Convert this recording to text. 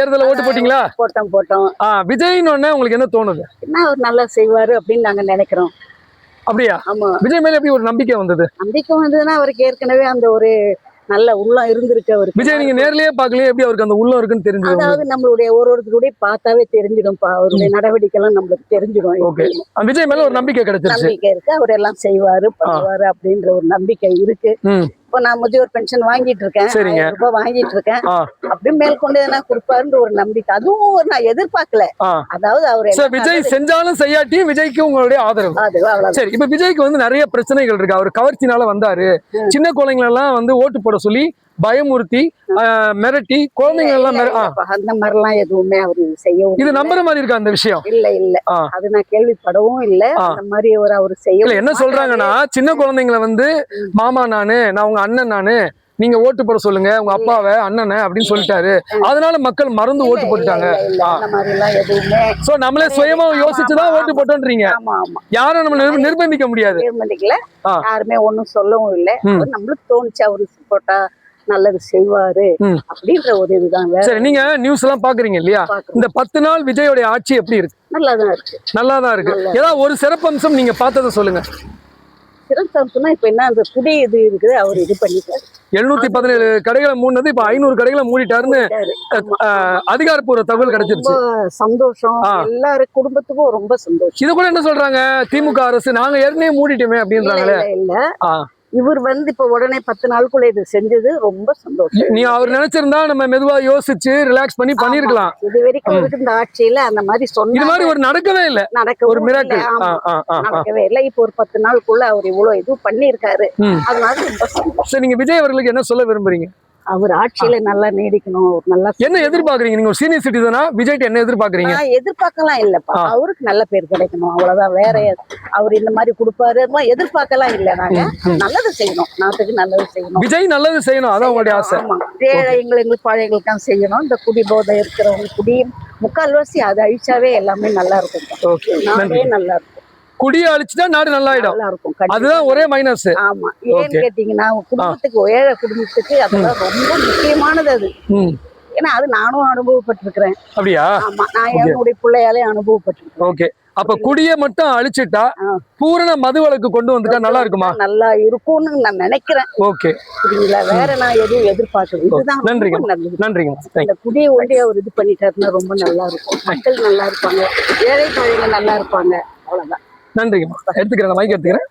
தேர்தல ஓட்டு போட்டீங்களா? போட்டோம். விஜய்னு ஒண்ணே உங்களுக்கு என்ன தோணுது? என்ன அவர் நல்லா செய்வாரு அப்படின்னு நாங்க நினைக்கிறோம். அப்படியா? ஆமா. விஜய் மேல எப்படி ஒரு நம்பிக்கை வந்தது? நம்பிக்கை வந்ததுன்னா அவருக்கு ஏற்கனவே அந்த ஒரு நல்ல உள்ளம் இருந்திருக்கு அவருக்கு. விஜய் நீங்க நேர்லயே பாக்கலையே, எப்படி அவருக்கு அந்த உள்ளம் இருக்குன்னு தெரிஞ்சது? அதாவது நம்மளுடைய ஒருத்தருடைய பார்த்தாவே தெரிஞ்சிடும். அவருடைய நடவடிக்கை எல்லாம் நம்மளுக்கு தெரிஞ்சிடும். ஓகே. விஜய் மேல ஒரு நம்பிக்கை கிடைச்சிருச்சு. நம்பிக்கை இருக்கு. அவர் எல்லாம் செய்வாரு பண்ணுவாரு அப்படின்ற ஒரு நம்பிக்கை இருக்கு. இப்போ நான் முதியோர் பென்ஷன் வாங்கிட்டு இருக்கேன். 1000 ரூபாய் வாங்கிட்டு இருக்கேன். அப்படியே மேற்கொண்டு எதனா கொடுப்பாருன்ற ஒரு நம்பிக்கை. அதுவும் நான் எதிர்பார்க்கல. அதாவது அவர் விஜய் செஞ்சாலும் செய்யாட்டியும் விஜய்க்கு உங்களுடைய ஆதரவு. சரி, இப்ப விஜய்க்கு வந்து நிறைய பிரச்சனைகள் இருக்கு. அவர் கவர்ச்சினால வந்தாரு. சின்ன குழந்தைங்க எல்லாம் வந்து ஓட்டு போட சொல்லி பயமுறுத்தி மிரட்டி குழந்தைங்க எல்லாம் அந்த மாதிரிலாம் எதுவுமே அவரு செய்யவும். இது நம்புற மாதிரி இருக்கா அந்த விஷயம்? இல்ல அது நான் கேள்விப்படவும் இல்ல. அந்த மாதிரி அவரு செய்ய என்ன சொல்றாங்கன்னா, சின்ன குழந்தைங்களை வந்து மாமா நான் உங்க அண்ணன் நீங்க ஓட்டு போட சொல்லுங்க உங்க அப்பாவை அண்ணனை அப்படின்னு சொல்லிட்டாரு. அதனால மக்கள் மறந்து ஓட்டு போட்டுட்டாங்க. நம்மளே சுயமா யோசிச்சுதான் ஓட்டு போட்டோன்றீங்க. யாரும் நம்ம நிர்பந்திக்க முடியாது. யாருமே ஒண்ணும் சொல்லவும் இல்லை. நம்மளுக்கு தோணுச்சு அவரு போட்டா நல்லது செய்வாரு அப்படின்ற ஒரு இதுதான். சரி, நீங்க நியூஸ் எல்லாம் பாக்குறீங்க இல்லையா? இந்த 10 நாள் விஜயோட ஆட்சி எப்படி இருக்கு? நல்லாதான் இருக்கு. ஏதாவது ஒரு சிறப்பம்சம் நீங்க பார்த்ததை சொல்லுங்க. சிறப்பம்சம்னா இப்ப என்ன, அந்த குடி இது இருக்குது, அவர் இது பண்ணிட்டாரு. 717 கடைகளை மூடினது இப்ப 500 கடைகளை மூடிட்டாருன்னு அதிகாரப்பூர்வ தகவல் கிடைச்சிருச்சு. சந்தோஷம். எல்லாரும் குடும்பத்துக்கும் ரொம்ப சந்தோஷம். இது கூட என்ன சொல்றாங்க, திமுக அரசு நாங்க ஏற்கனவே மூடிட்டோமே அப்படின்றாங்களே. இல்ல இவர் வந்து இப்ப உடனே 10 நாளுக்குள்ள இது செஞ்சது ரொம்ப சந்தோஷம். நீ அவர் நினைச்சிருந்தா நம்ம மெதுவா யோசிச்சு ரிலாக்ஸ் பண்ணி பண்ணிருக்கலாம். இது வரைக்கும் இந்த ஆட்சியில அந்த மாதிரி சொன்ன இது மாதிரி ஒரு நடக்கவே இல்ல. ஒரு மிராக்கிள் நடக்கவே இல்ல. இப்போ ஒரு 10 நாளுக்குள்ள அவர் இவ்வளவு இது பண்ணிருக்காரு. அதனால ரொம்ப சந்தோஷம். சரி, நீங்க விஜய் அவர்களுக்கு என்ன சொல்ல விரும்புறீங்க? அவர் ஆட்சியில நல்லா நீடிக்கணும். நல்லா என்ன எதிர்பார்க்கறீங்க? நீங்க ஒரு சீனியர் சிட்டிசனா விஜய்ட்ட என்ன எதிர்பார்க்கறீங்க? எதிர்பார்க்கலாம் இல்லப்பா, அவருக்கு நல்ல பேர் கிடைக்கணும், அவ்வளவுதான். வேற அவர் இந்த மாதிரி கொடுப்பாரு எதிர்பார்க்கலாம் இல்ல. நாங்க நல்லது செய்யணும், நாட்டுக்கு நல்லது செய்யணும். விஜய் நல்லது செய்யணும், அதான் உங்களுடைய ஆசை. எங்களுக்கு பழையங்களுக்கெல்லாம் செய்யணும். இந்த குடி போதை இருக்கிறவங்க குடியும் முக்கால்வாசி அதை அழிச்சாவே எல்லாமே நல்லா இருக்கும். நாடே நல்லா இருக்கும். குடிய அழிச்சுட்டா நாடு நல்லாயிடும். அதுதான் ஒரே மைனஸ். ஆமா, ஏன்னு கேட்டீங்கன்னா குடும்பத்துக்கு, ஏழை குடும்பத்துக்கு அதெல்லாம் ரொம்ப முக்கியமானது அது. ஏன்னா அது நானும் அனுபவப்பட்டிருக்கிறேன். அப்படியா? ஆமா, நான் என்னுடைய பிள்ளையாலே அனுபவப்பட்டிருக்கேன். ஓகே. அப்ப குடிய மட்டும் அழிச்சிட்டா பூரண மது வழக்கு கொண்டு வந்துட்டா நல்லா இருக்குமா? நல்லா இருக்கும்னு நான் நினைக்கிறேன். ஓகே, புரியுங்களா? வேற நான் எதுவும் எதிர்பார்க்கல. இதுதான் நன்றிங்க. இந்த குடியை ஒண்டி அவர் இது பண்ணிட்டாருன்னா ரொம்ப நல்லா இருக்கும். மக்கள் நல்லா இருப்பாங்க, ஏழை பழைய நல்லா இருப்பாங்க. அவ்வளவுதான். நன்றிங்கம்மா. எடுத்துக்கிறேன், மைக் எடுத்துக்கிறேன்.